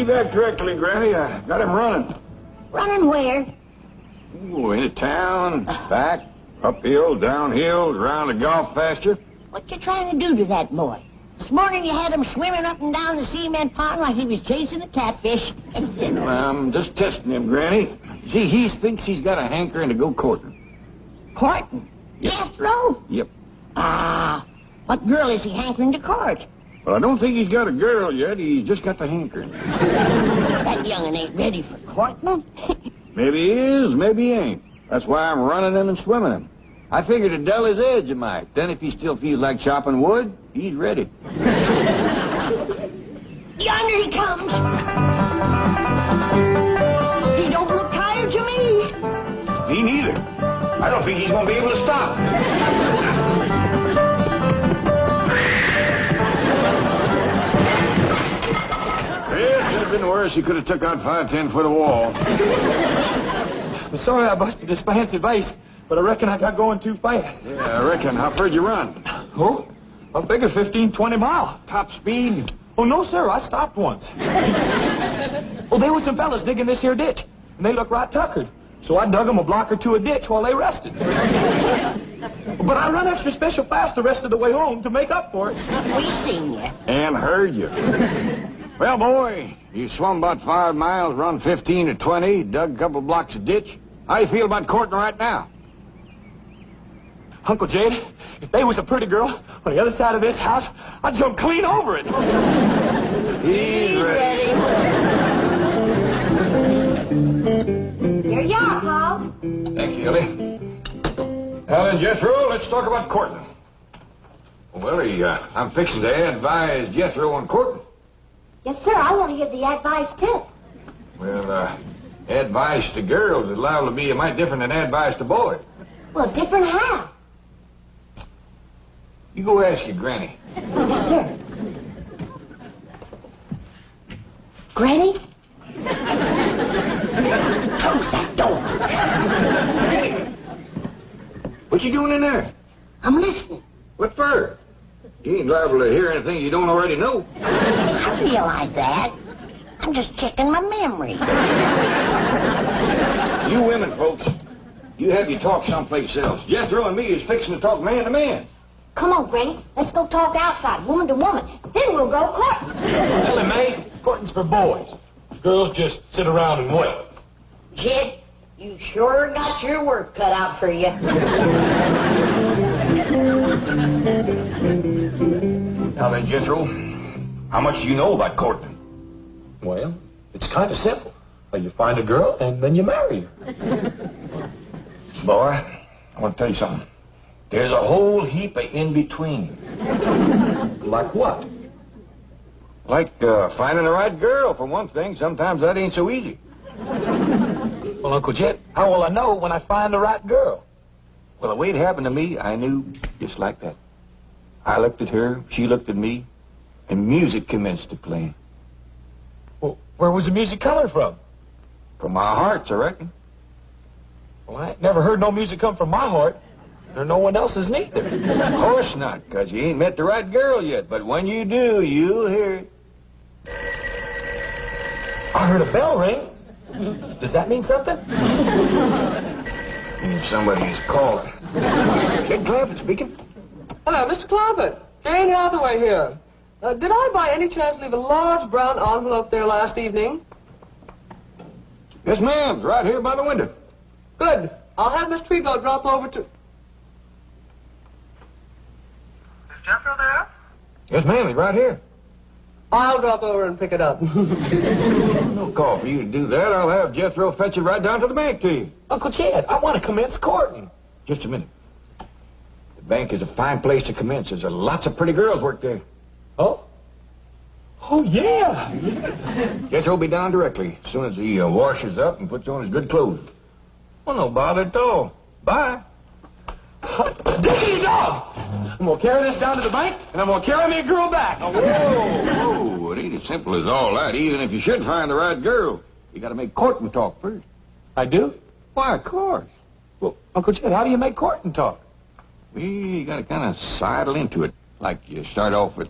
be back directly, Granny. I got him running. Running where? Ooh, into town, back, uphill, downhill, around the golf pasture. What you trying to do to that boy? This morning you had him swimming up and down the cement pond like he was chasing a catfish. I'm just testing him, Granny. See, he thinks he's got a hankering to go courting. Courting? Jethro? Yep. Ah, what girl is he hankering to court? Well, I don't think he's got a girl yet. He's just got the hankering. That young'un ain't ready for courting. Maybe he is, maybe he ain't. That's why I'm running him and swimming him. I figured to dull his edge a mite. Then if he still feels like chopping wood, he's ready. Yonder he comes. He don't look tired to me. Me neither. I don't think he's going to be able to stop. It could have been worse. He could have took out 5-10 foot of wall. I'm sorry I busted this fancy vase, but I reckon I got going too fast. Yeah, I reckon. How far did you run? Oh, I figure 15, 20 miles. Top speed? Oh, no, sir. I stopped once. Well, there were some fellas digging this here ditch, and they looked right tuckered. So I dug them a block or two a ditch while they rested. But I run extra special fast the rest of the way home to make up for it. We seen you. And heard you. Well, boy, you swum about 5 miles, run 15 to 20, dug a couple blocks of ditch. How do you feel about courting right now? Uncle Jed, if they was a pretty girl on the other side of this house, I'd jump clean over it. He's ready. Here you are, Paul. Thank you, Ellie. Now then, Jethro, let's talk about courting. Well, I'm fixing to advise Jethro on courting. Yes, sir. I want to hear the advice, too. Well, advice to girls is liable to be a mite different than advice to boys. Well, different how? You go ask your granny. Yes, sir. Granny? Close that door. What you doing in there? I'm listening. What for? You ain't liable to hear anything you don't already know. I realize that. I'm just checking my memory. You women, folks, you have your talk someplace else. Jethro and me is fixing to talk man to man. Come on, Granny. Let's go talk outside, woman to woman. Then we'll go courting. Ellie Mae, courting's for boys. Girls just sit around and wait. Jed, you sure got your work cut out for you. Now then, Jethro, how much do you know about courting? Well, it's kind of simple. You find a girl, and then you marry her. Boy, I want to tell you something. There's a whole heap of in-between. Like what? Like finding the right girl, for one thing. Sometimes that ain't so easy. Well, Uncle Jet, how will I know when I find the right girl? Well, the way it happened to me, I knew just like that. I looked at her, she looked at me, and music commenced to play. Well, where was the music coming from? From our hearts, I reckon. Well, I ain't never heard no music come from my heart, or no one else's neither. Of course not, because you ain't met the right girl yet. But when you do, you'll hear it. I heard a bell ring. Does that mean something? Means somebody's calling. Kid Clampett speaking. Hello, Mr. Clampett. Jane Hathaway here. Did I by any chance leave a large brown envelope there last evening? Yes, ma'am. It's right here by the window. Good. I'll have Miss Trego drop over to... Is Jethro there? Yes, ma'am. He's right here. I'll drop over and pick it up. No call for you to do that. I'll have Jethro fetch it right down to the bank to you. Uncle Chad, I want to commence courting. Just a minute. The bank is a fine place to commence. There's lots of pretty girls work there. Oh? Oh, yeah. Jethro will be down directly as soon as he washes up and puts on his good clothes. Well, no bother at all. Bye. Diggity dog! I'm going to carry this down to the bank, and I'm going to carry me a girl back. Oh, whoa. It ain't as simple as all that. Even if you should find the right girl, you got to make courting talk first. I do? Why, of course. Well, Uncle Chad, how do you make courting talk? You got to kind of sidle into it. Like you start off with,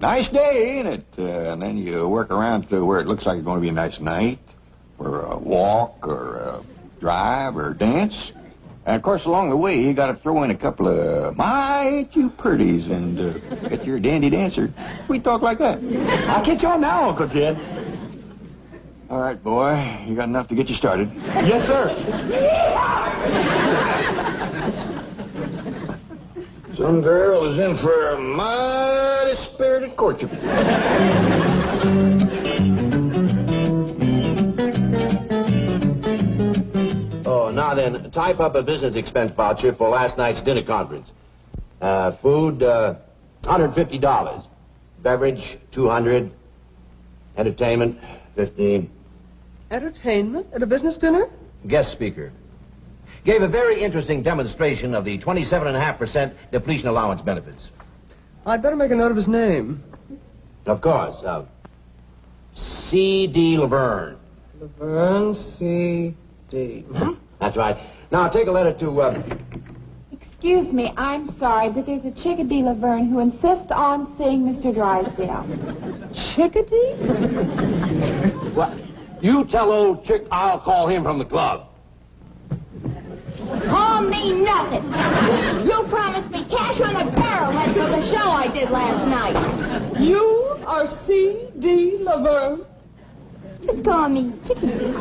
nice day, ain't it? And then you work around to where it looks like it's going to be a nice night, or a walk, or a drive, or a dance. And, of course, along the way, you got to throw in a couple of, my, ain't you pretties, and get your dandy dancer. We talk like that. I'll catch on now, Uncle Jed. All right, boy. You got enough to get you started. Yes, sir. Some girl is in for a mighty spirited courtship. Oh, now then, type up a business expense voucher for last night's dinner conference. Food, $150. Beverage, $200. Entertainment, $15. Entertainment at a business dinner? Guest speaker. Gave a very interesting demonstration of the 27.5% depletion allowance benefits. I'd better make a note of his name. Of course. C.D. Laverne. Laverne C.D. That's right. Now, take a letter to, Excuse me, I'm sorry, but there's a Chickadee Laverne who insists on seeing Mr. Drysdale. Chickadee? What? You tell old Chick I'll call him from the club. Call me nothing. You promised me cash on a barrelhead for the show I did last night. You are C.D. Laverne? Just call me Chickadee.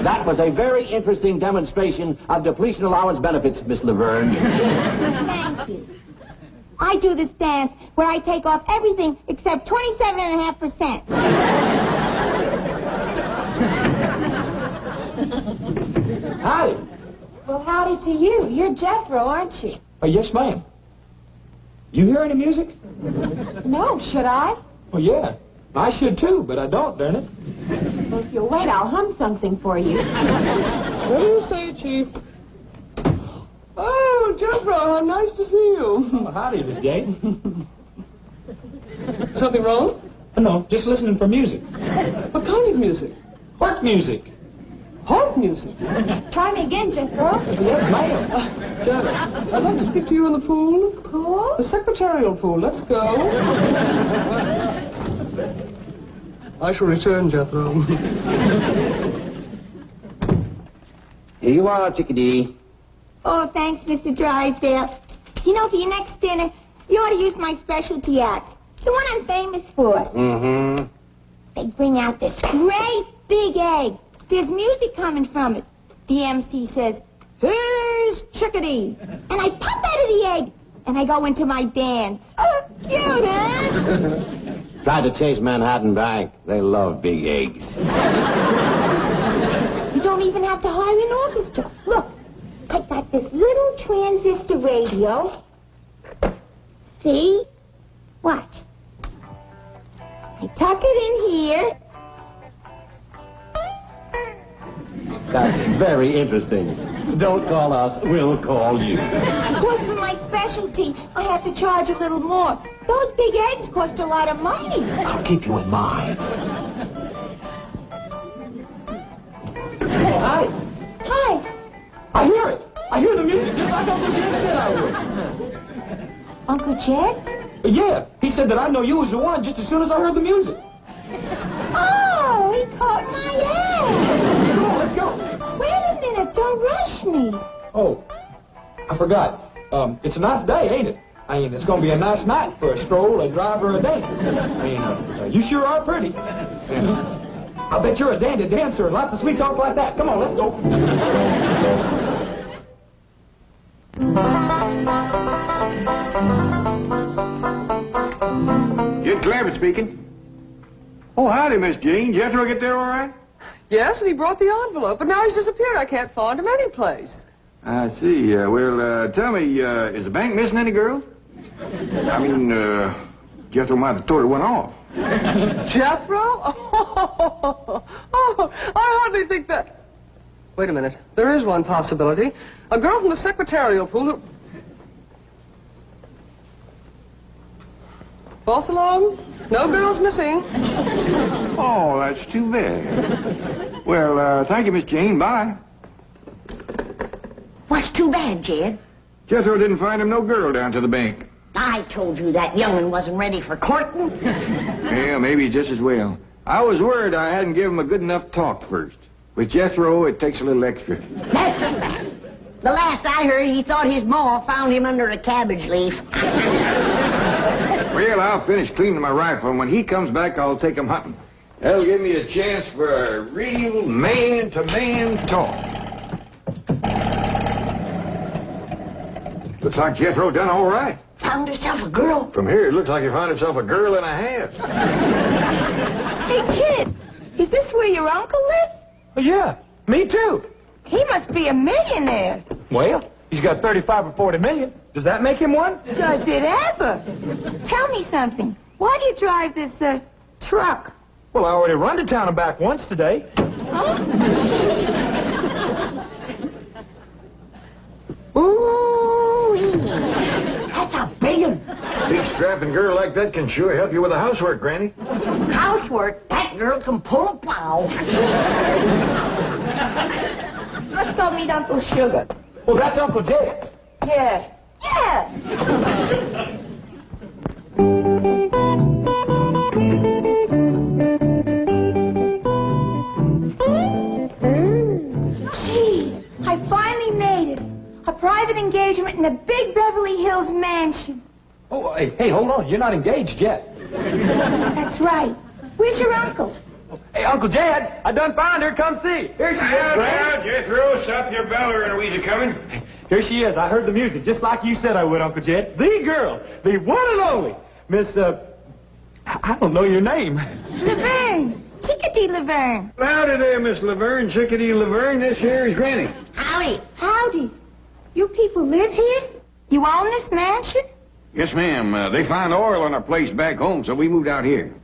That was a very interesting demonstration of depletion allowance benefits, Miss Laverne. Thank you. I do this dance where I take off everything except 27.5%. Howdy. Well, howdy to you. You're Jethro, aren't you? Yes, ma'am. You hear any music? No, should I? Well, yeah. I should, too, but I don't, darn it. Well, if you'll wait, I'll hum something for you. What do you say, Chief? Oh, Jethro, how nice to see you. Well, howdy, Miss Jane. Something wrong? No, just listening for music. What kind of music? What music? Harp music. Try me again, Jethro. Yes, ma'am. Janet, I'd like to speak to you in the pool. Cool? The secretarial pool. Let's go. I shall return, Jethro. Here you are, Chickadee. Oh, thanks, Mr. Drysdale. You know, for your next dinner, you ought to use my specialty act. The one I'm famous for. Mm-hmm. They bring out this great big egg. There's music coming from it. The MC says, "Here's Chickadee." And I pop out of the egg, and I go into my dance. Oh, cute, huh? Try to chase Manhattan Bank. They love big eggs. You don't even have to hire an orchestra. Look, I got this little transistor radio. See? Watch. I tuck it in here. That's very interesting. Don't call us, we'll call you. Of course, for my specialty, I have to charge a little more. Those big eggs cost a lot of money. I'll keep you in mind. Hi. Hi. I hear it. I hear the music just like Uncle Jed said I would. Uncle Jed? Yeah, he said that I know you was the one just as soon as I heard the music. Oh, he caught my eye. Come on, let's go. Wait a minute, don't rush me. Oh, I forgot. It's a nice day, ain't it? I mean, it's going to be a nice night for a stroll, a drive, or a dance. I mean, you sure are pretty. And I bet you're a dandy dancer and lots of sweet talk like that. Come on, let's go. Jed Clampetts speaking. Oh, howdy, Miss Jean. Jethro get there all right? Yes, and he brought the envelope, but now he's disappeared. I can't find him anyplace. I see. Well, tell me, is the bank missing any girls? I mean, Jethro might have told one off. Jethro? Oh, I hardly think that... Wait a minute. There is one possibility. A girl from the secretarial pool who... False alarm? No girls missing. Oh, that's too bad. Well, thank you, Miss Jean. Bye. What's too bad, Jed? Jethro didn't find him no girl down to the bank. I told you that young'un wasn't ready for courting. Yeah, maybe just as well. I was worried I hadn't given him a good enough talk first. With Jethro, it takes a little extra. That's a fact. The last I heard, he thought his ma found him under a cabbage leaf. Well, I'll finish cleaning my rifle, and when he comes back, I'll take him hunting. That'll give me a chance for a real man-to-man talk. Looks like Jethro done all right. Found herself a girl. From here, it looks like he found himself a girl and a half. Hey, kid, is this where your uncle lives? Oh, yeah, me too. He must be a millionaire. Well, he's got 35 or 40 million. Does that make him one? Does it ever? Tell me something. Why do you drive this, truck? Well, I already run to town and back once today. Ooh, that's a big one. Big strapping girl like that can sure help you with the housework, Granny. Housework, that girl can pull a plow. Let's go meet Uncle Sugar. Well, that's Uncle Jed. Yeah. Yeah. Gee, I finally made it. A private engagement in a big Beverly Hills mansion. Oh, hey, hold on. You're not engaged yet. That's right. Where's your uncle? Hey, Uncle Jed, I done found her. Come see. Here she is, Granny. Jethro, stop your bell or Louisa coming. Here she is. I heard the music, just like you said I would, Uncle Jed. The girl, the one and only, Miss, I don't know your name. Laverne. Chickadee Laverne. Howdy there, Miss Laverne, Chickadee Laverne. This here is Granny. Howdy. Howdy. You people live here? You own this mansion? Yes, ma'am. They found oil on our place back home, so we moved out here.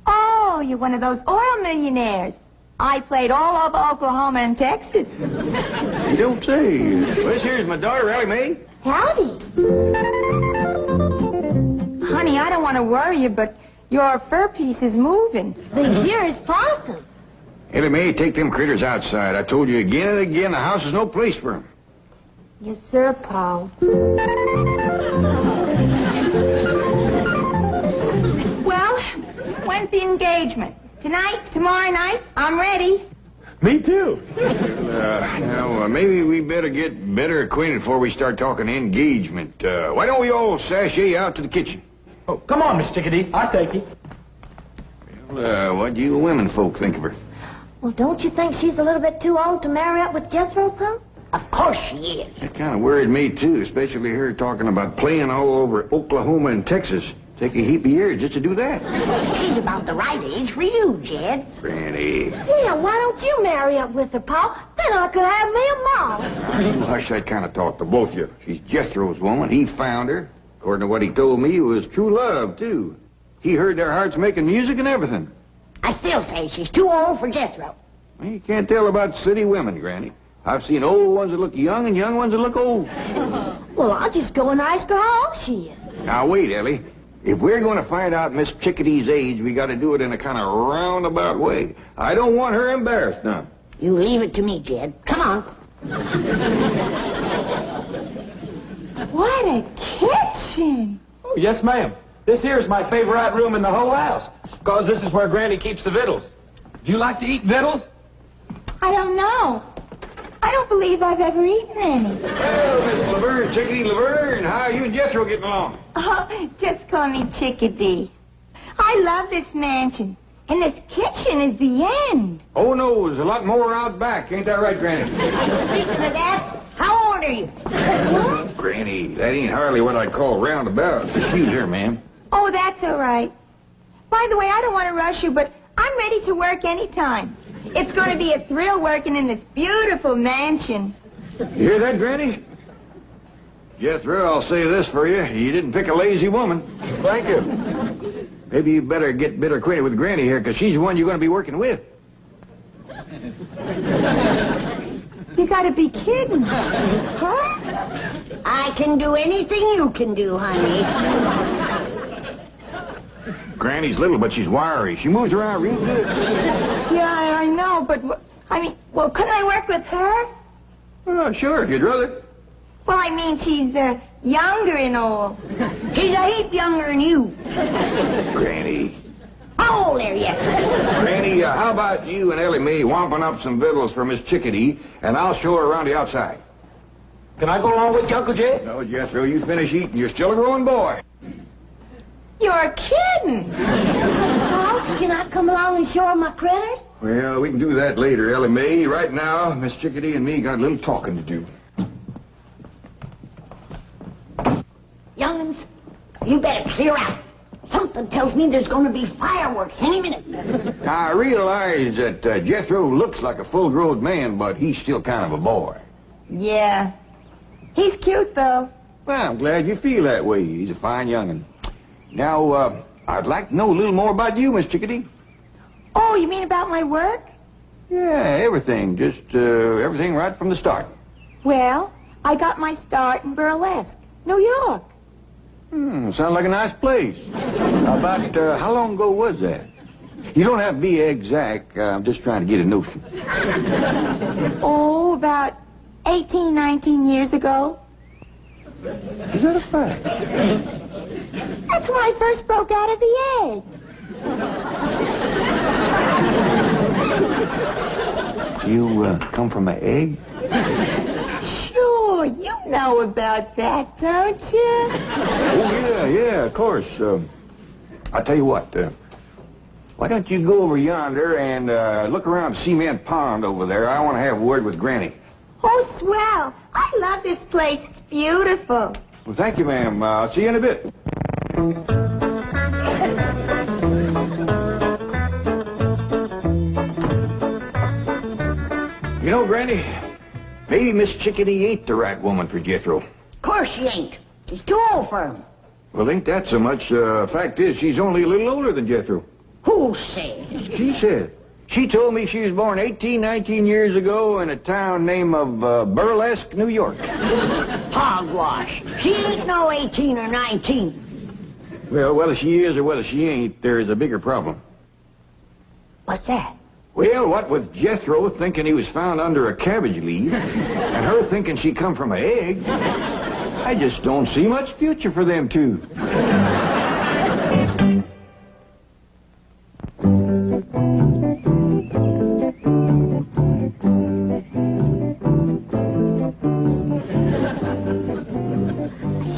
Oh, you're one of those oil millionaires. I played all over Oklahoma and Texas. You don't say. Well, this here's my daughter, Allie Mae. Howdy. Honey, I don't want to worry you, but your fur piece is moving. The dearest possum. Allie Mae, take them critters outside. I told you again and again, the house is no place for them. Yes, sir, Paul. Well, when's the engagement? Tonight? Tomorrow night? I'm ready. Me too. Now, maybe we better get better acquainted before we start talking engagement. Why don't we all sashay out to the kitchen? Oh, come on, Miss Chickadee. I'll take you. Well, what do you women folk think of her? Well, don't you think she's a little bit too old to marry up with Jethro, Punk? Of course she is. That kind of worried me, too, especially her talking about playing all over Oklahoma and Texas. Take a heap of years just to do that. She's about the right age for you, Jed. Granny. Yeah, why don't you marry up with her, Paul? Then I could have me a mom. You hush that kind of talk to both of you. She's Jethro's woman. He found her. According to what he told me, it was true love, too. He heard their hearts making music and everything. I still say she's too old for Jethro. Well, you can't tell about city women, Granny. I've seen old ones that look young and young ones that look old. Well, I'll just go and ask her how old she is. Now, wait, Ellie. If we're going to find out Miss Chickadee's age, we got to do it in a kind of roundabout way. I don't want her embarrassed now. You leave it to me, Jed. Come on. What a kitchen. Oh, yes, ma'am. This here is my favorite room in the whole house, because this is where Granny keeps the victuals. Do you like to eat victuals? I don't know. I don't believe I've ever eaten any. Well, Miss Laverne, Chickadee Laverne, how are you and Jethro getting along? Oh, just call me Chickadee. I love this mansion. And this kitchen is the end. Oh, no, there's a lot more out back. Ain't that right, Granny? Speaking of that, how old are you? Granny, that ain't hardly what I'd call roundabout. Excuse her, ma'am. Oh, that's all right. By the way, I don't want to rush you, but I'm ready to work anytime. It's going to be a thrill working in this beautiful mansion. You hear that, Granny? Jethro, I'll say this for you. You didn't pick a lazy woman. Thank you. Maybe you better get better acquainted with Granny here, because she's the one you're going to be working with. You got to be kidding. Huh? I can do anything you can do, honey. Granny's little, but she's wiry. She moves around real good. Yeah, I know, but, couldn't I work with her? Oh, sure, if you'd rather. Well, I mean, she's younger and all. She's a heap younger than you. Granny. How old are you? Granny, how about you and Ellie Mae wamping up some victuals for Miss Chickadee, and I'll show her around the outside. Can I go along with you, Uncle Jed? No, Jethro, you finish eating. You're still a growing boy. You're kidding. Oh, can I come along and show her my critters? Well, we can do that later, Ellie Mae. Right now, Miss Chickadee and me got a little talking to do. Young'uns, you better clear out. Something tells me there's going to be fireworks any minute. I realize that Jethro looks like a full-grown man, but he's still kind of a boy. Yeah. He's cute, though. Well, I'm glad you feel that way. He's a fine young'un. Now, I'd like to know a little more about you, Miss Chickadee. Oh, you mean about my work? Yeah, everything. Just everything right from the start. Well, I got my start in burlesque, New York. Sounds like a nice place. About how long ago was that? You don't have to be exact. I'm just trying to get a notion. Oh, about 18, 19 years ago. Is that a fact? That's when I first broke out of the egg. You come from an egg? Sure, you know about that, don't you? Oh, yeah, of course. I'll tell you what. Why don't you go over yonder and look around Cement Pond over there? I want to have a word with Granny. Oh, swell. I love this place. It's beautiful. Well, thank you, ma'am. I'll see you in a bit. You know, Granny, maybe Miss Chickadee ain't the right woman for Jethro. Of course she ain't. She's too old for him. Well, ain't that so much. Fact is, she's only a little older than Jethro. Who says? She said. She told me she was born 18, 19 years ago in a town named of Burlesque, New York. Hogwash. She ain't no 18 or 19. Well, whether she is or whether she ain't, there's a bigger problem. What's that? Well, what with Jethro thinking he was found under a cabbage leaf, and her thinking she come from an egg, I just don't see much future for them two.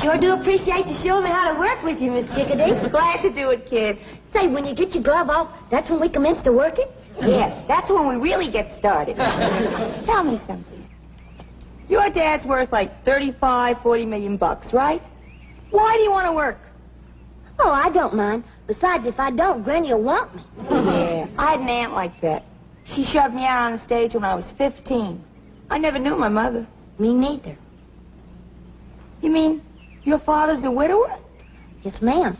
Sure do appreciate you showing me how to work with you, Miss Chickadee. Glad to do it, kid. Say, when you get your glove off, that's when we commence to working? Yeah, that's when we really get started. Tell me something. Your dad's worth like 35, 40 million bucks, right? Why do you want to work? Oh, I don't mind. Besides, if I don't, Granny will want me. Yeah, I had an aunt like that. She shoved me out on the stage when I was 15. I never knew my mother. Me neither. You mean your father's a widower? Yes, ma'am.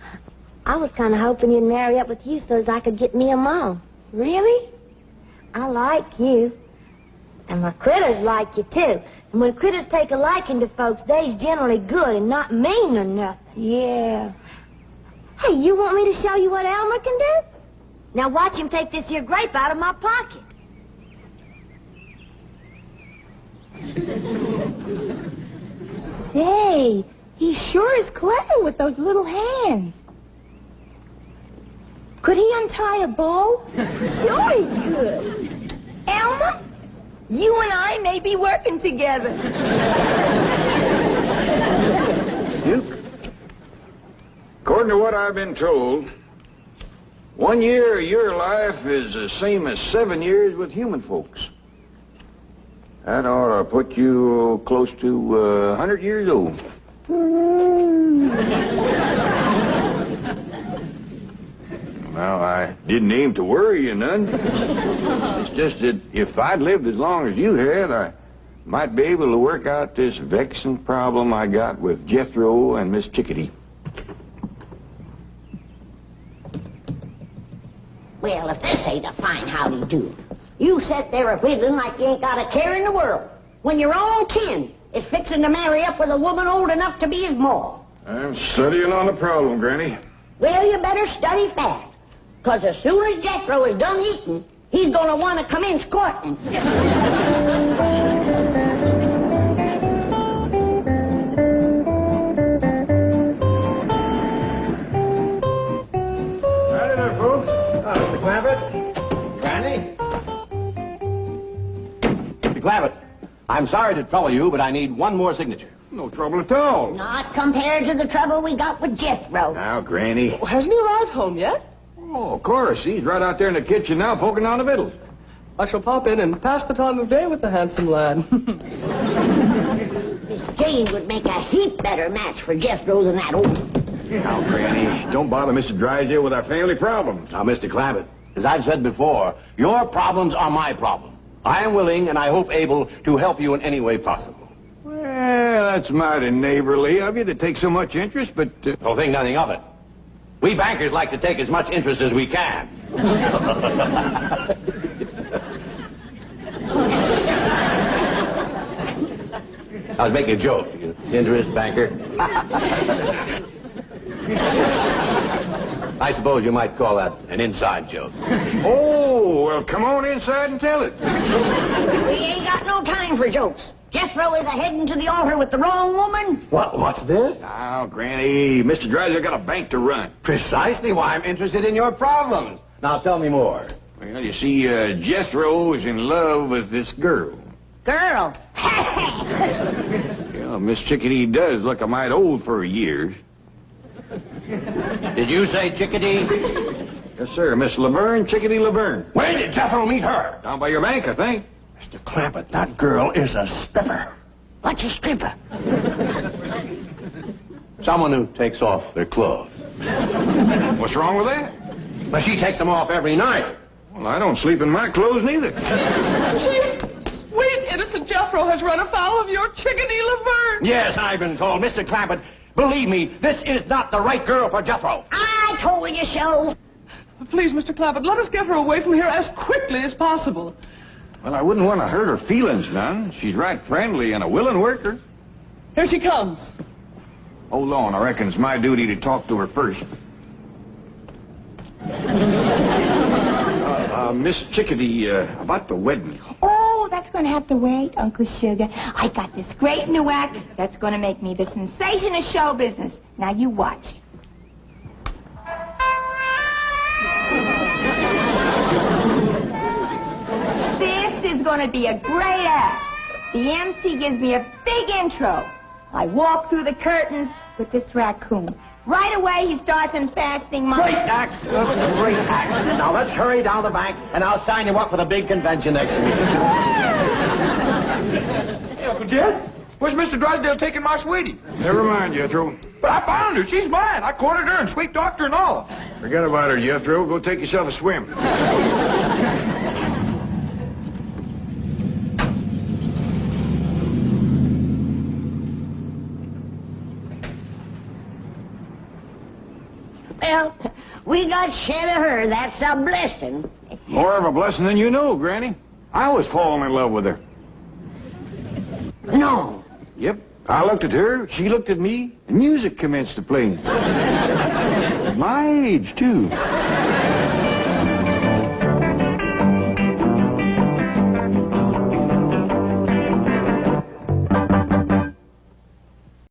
I was kind of hoping he'd marry up with you so as I could get me a mom. Really? I like you. And my critters like you, too. And when critters take a liking to folks, they's generally good and not mean or nothing. Yeah. Hey, you want me to show you what Elmer can do? Now watch him take this here grape out of my pocket. Say, he sure is clever with those little hands. Could he untie a bow? Sure he could. Elmer, you and I may be working together. Duke, according to what I've been told, 1 year of your life is the same as 7 years with human folks. That ought to put you close to 100 years old. Well, I didn't aim to worry you none. It's just that if I'd lived as long as you had, I might be able to work out this vexing problem I got with Jethro and Miss Chickadee. Well, if this ain't a fine howdy-do. You sit there whittling like you ain't got a care in the world, when your own kin is fixing to marry up with a woman old enough to be his ma. I'm studying on the problem, Granny. Well, you better study fast, 'cause as soon as Jethro is done eating, he's gonna want to commence courting. Mr. Clampett, I'm sorry to trouble you, but I need one more signature. No trouble at all. Not compared to the trouble we got with Jethro. Now, Granny. Oh, hasn't he arrived home yet? Oh, of course. He's right out there in the kitchen now poking on the victuals. I shall pop in and pass the time of day with the handsome lad. Miss Jane would make a heap better match for Jethro than that old... Now, Granny, don't bother Mr. Drysdale with our family problems. Now, Mr. Clampett, as I've said before, your problems are my problem. I am willing and I hope able to help you in any way possible. Well, that's mighty neighborly of you to take so much interest, but... Don't think nothing of it. We bankers like to take as much interest as we can. I was making a joke. Interest, banker. I suppose you might call that an inside joke. Oh, well, come on inside and tell it. We ain't got no time for jokes. Jethro is a-heading to the altar with the wrong woman. What's this? Now, Granny, Mr. Drysdale got a bank to run. Precisely why I'm interested in your problems. Now, tell me more. Well, you see, Jethro is in love with this girl. Girl. Yeah, Miss Chickadee does look a mite old for her years. Did you say Chickadee? Yes, sir, Miss Laverne, Chickadee Laverne. Where did Jethro meet her? Down by your bank, I think. Mr. Clampett, that girl is a stripper. What's a stripper? Someone who takes off their clothes. What's wrong with that? But she takes them off every night. Well, I don't sleep in my clothes neither. Sweet, innocent Jethro has run afoul of your Chickadee Laverne. Yes, I've been told. Mr. Clampett, believe me, this is not the right girl for Jethro. I told you so. Please, Mr. Clampett, let us get her away from here as quickly as possible. Well, I wouldn't want to hurt her feelings none. She's right friendly and a willing worker. Here she comes. Hold on, I reckon it's my duty to talk to her first. Miss Chickadee, about the wedding. Oh, that's going to have to wait, Uncle Sugar. I got this great new act that's going to make me the sensation of show business. Now, you watch. This is going to be a great act. The MC gives me a big intro. I walk through the curtains with this raccoon. Right away, he starts unfastening my... Great act. Great act. Now, let's hurry down the bank, and I'll sign you up for the big convention next week. Hey, Uncle Jed, where's Mr. Drysdale taking my sweetie? Never mind, Jethro. But I found her. She's mine. I courted her and sweet talked her and all. Forget about her, Jethro. Go take yourself a swim. Well, we got shed of her. That's a blessing. More of a blessing than you know, Granny. I was falling in love with her. No. Yep. I looked at her, she looked at me, and music commenced to play. My age, too.